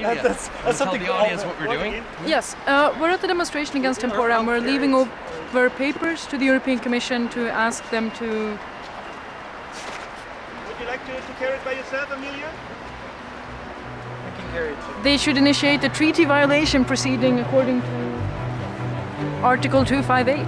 Amelia, that's tell the audience what we're doing? Yes, we're at the demonstration against Tempora and we're leaving over papers to the European Commission to ask them to... Would you like to carry it by yourself, Amelia? I can carry it. They should initiate a treaty violation proceeding according to Article 258.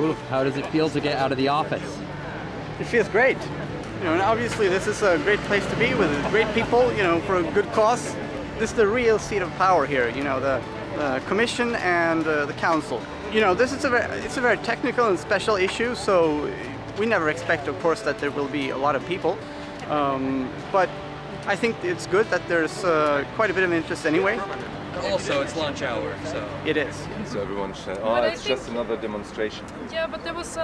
Ulf, how does it feel to get out of the office? It feels great. And obviously this is a great place to be with great people, for a good cause. This is the real seat of power here, the Commission and the Council. This is it's a very technical and special issue, so we never expect, of course, that there will be a lot of people. But I think it's good that there's quite a bit of interest anyway. Also, it's lunch hour, so... It is. So everyone said, it's just another demonstration. Yeah, but there was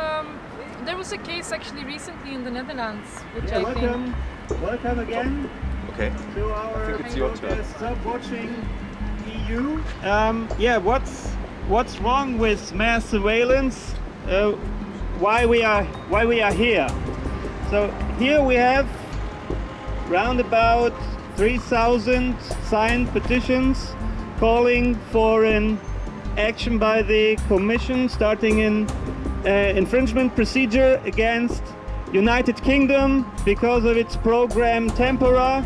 a case actually recently in the Netherlands, which I think... Welcome again. Okay. To our I think it's your turn. Stop-watching EU. What's wrong with mass surveillance? Why we are here? So here we have round about 3,000 signed petitions calling for an action by the Commission starting an infringement procedure against United Kingdom because of its program Tempora,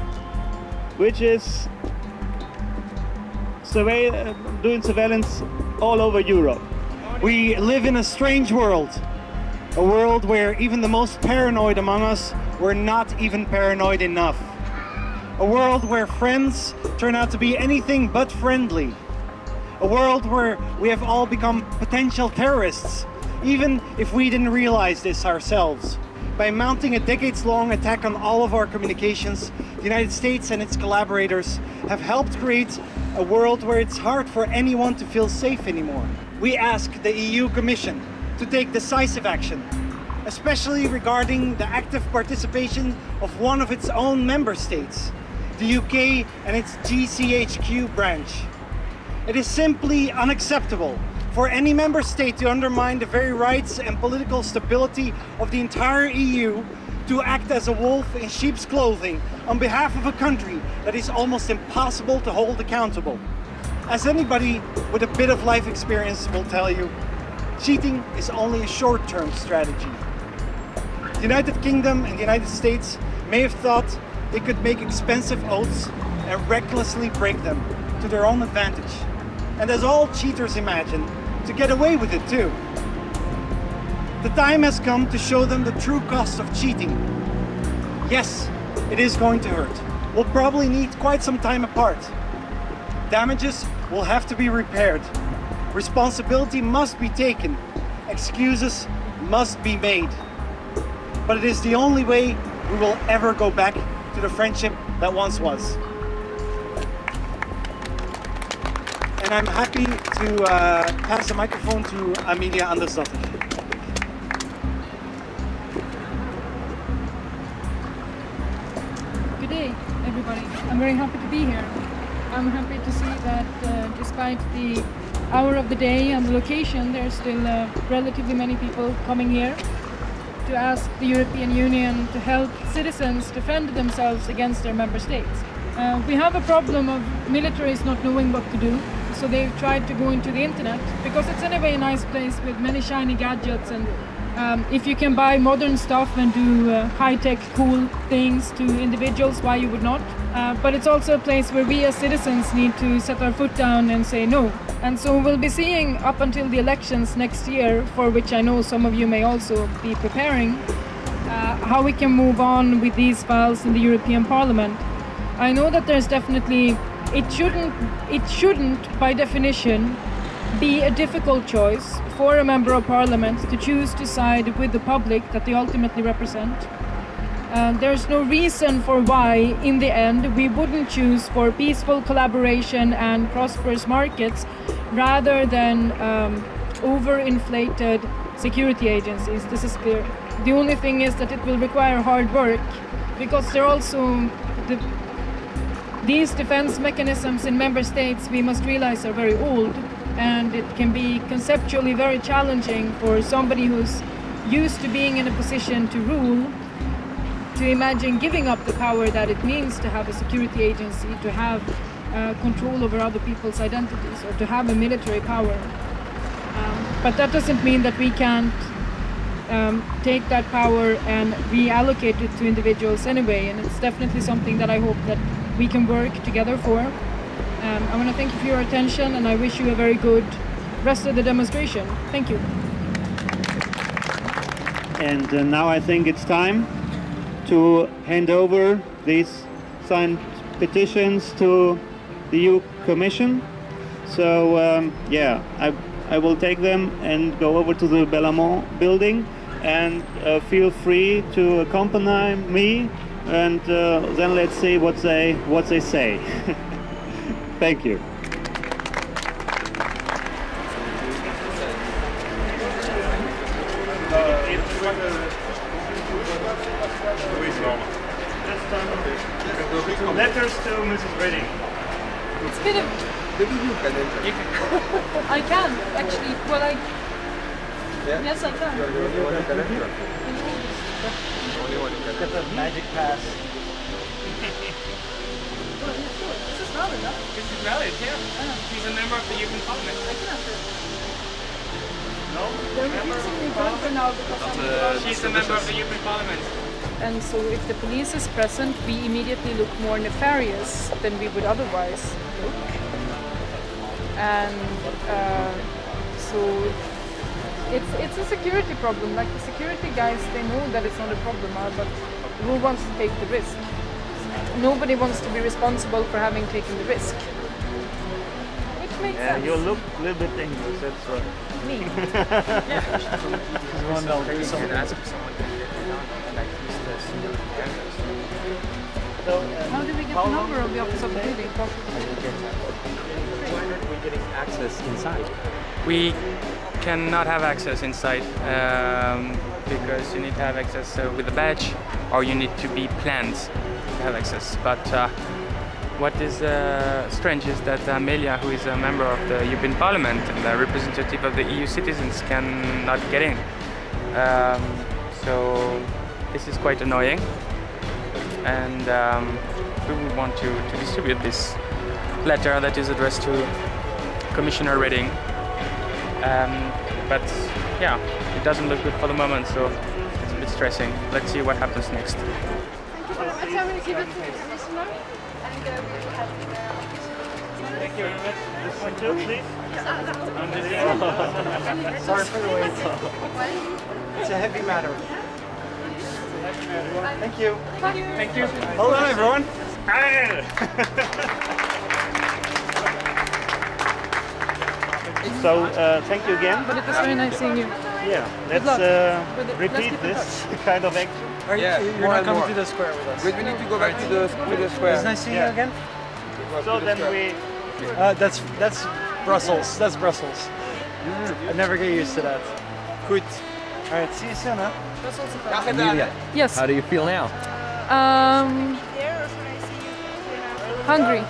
which is doing surveillance all over Europe. We live in a strange world, a world where even the most paranoid among us were not even paranoid enough. A world where friends turn out to be anything but friendly. A world where we have all become potential terrorists, even if we didn't realize this ourselves. By mounting a decades-long attack on all of our communications, the United States and its collaborators have helped create a world where it's hard for anyone to feel safe anymore. We ask the EU Commission to take decisive action, especially regarding the active participation of one of its own member states, the UK and its GCHQ branch. It is simply unacceptable for any member state to undermine the very rights and political stability of the entire EU, to act as a wolf in sheep's clothing on behalf of a country that is almost impossible to hold accountable. As anybody with a bit of life experience will tell you, cheating is only a short-term strategy. The United Kingdom and the United States may have thought they could make expensive oaths and recklessly break them to their own advantage. And as all cheaters imagine, to get away with it too. The time has come to show them the true cost of cheating. Yes, it is going to hurt. We'll probably need quite some time apart. Damages will have to be repaired. Responsibility must be taken. Excuses must be made. But it is the only way we will ever go back to the friendship that once was. And I'm happy to pass the microphone to Amelia Andersdotter. Good day, everybody. I'm very happy to be here. I'm happy to see that despite the hour of the day and the location, there's still relatively many people coming here to ask the European Union to help citizens defend themselves against their member states. We have a problem of militaries not knowing what to do, so they've tried to go into the internet, because it's anyway a nice place with many shiny gadgets, and if you can buy modern stuff and do high-tech cool things to individuals, why you would not? But it's also a place where we as citizens need to set our foot down and say no. And so we'll be seeing up until the elections next year, for which I know some of you may also be preparing, how we can move on with these files in the European Parliament. I know that there's definitely, it shouldn't by definition be a difficult choice for a member of parliament to choose to side with the public that they ultimately represent. There's no reason for why, in the end, we wouldn't choose for peaceful collaboration and prosperous markets rather than overinflated security agencies. This is clear. The only thing is that it will require hard work, because they're also these defense mechanisms in member states, we must realize, are very old, and it can be conceptually very challenging for somebody who's used to being in a position to rule to imagine giving up the power that it means to have a security agency, to have control over other people's identities, or to have a military power. But that doesn't mean that we can't take that power and reallocate it to individuals anyway, and it's definitely something that I hope that we can work together for. I want to thank you for your attention, and I wish you a very good rest of the demonstration. Thank you. And now I think it's time to hand over these signed petitions to the EU Commission. So yeah, I will take them and go over to the Bellamont building, and feel free to accompany me, and then let's see what they say. Thank you. Letters to Mrs. Redding. It's a bit of... I can, actually. Well, yes, I can. Get the magic pass. This is valid, huh? This is valid, yeah. He's a member of the European Parliament. I can answer. No? They're refusing me for now because She's a member of the European Parliament. And so if the police is present, we immediately look more nefarious than we would otherwise look. And so it's a security problem. Like the security guys, they know that it's not a problem, but who wants to take the risk? Nobody wants to be responsible for having taken the risk. Which makes sense. You look a little bit dangerous, that's right. Me? Yeah. How do we get the number of the office of the building? Why aren't we getting access inside? We cannot have access inside because you need to have access with a badge, or you need to be planned to have access. But what is strange is that Amelia, who is a member of the European Parliament and a representative of the EU citizens, cannot get in. So this is quite annoying, and we would want to distribute this letter that is addressed to Commissioner Reding. But yeah, it doesn't look good for the moment, so it's a bit stressing. Let's see what happens next. Thank you very much. I will give it to the Commissioner, and we will have Thank you very much. This one too, please. Sorry for the wait. It's a heavy matter. Thank you. Thank you. Hold on, everyone. So, thank you again. But it was very nice seeing you. Yeah, let's repeat this kind of action. You're not coming to the square with us. Wait, we need to go back to the square. It's nice seeing you again. So then we... That's Brussels. That's Brussels. I never get used to that. Good. All right, see you soon, huh? Amelia, Yes. how do you feel now? Hungry.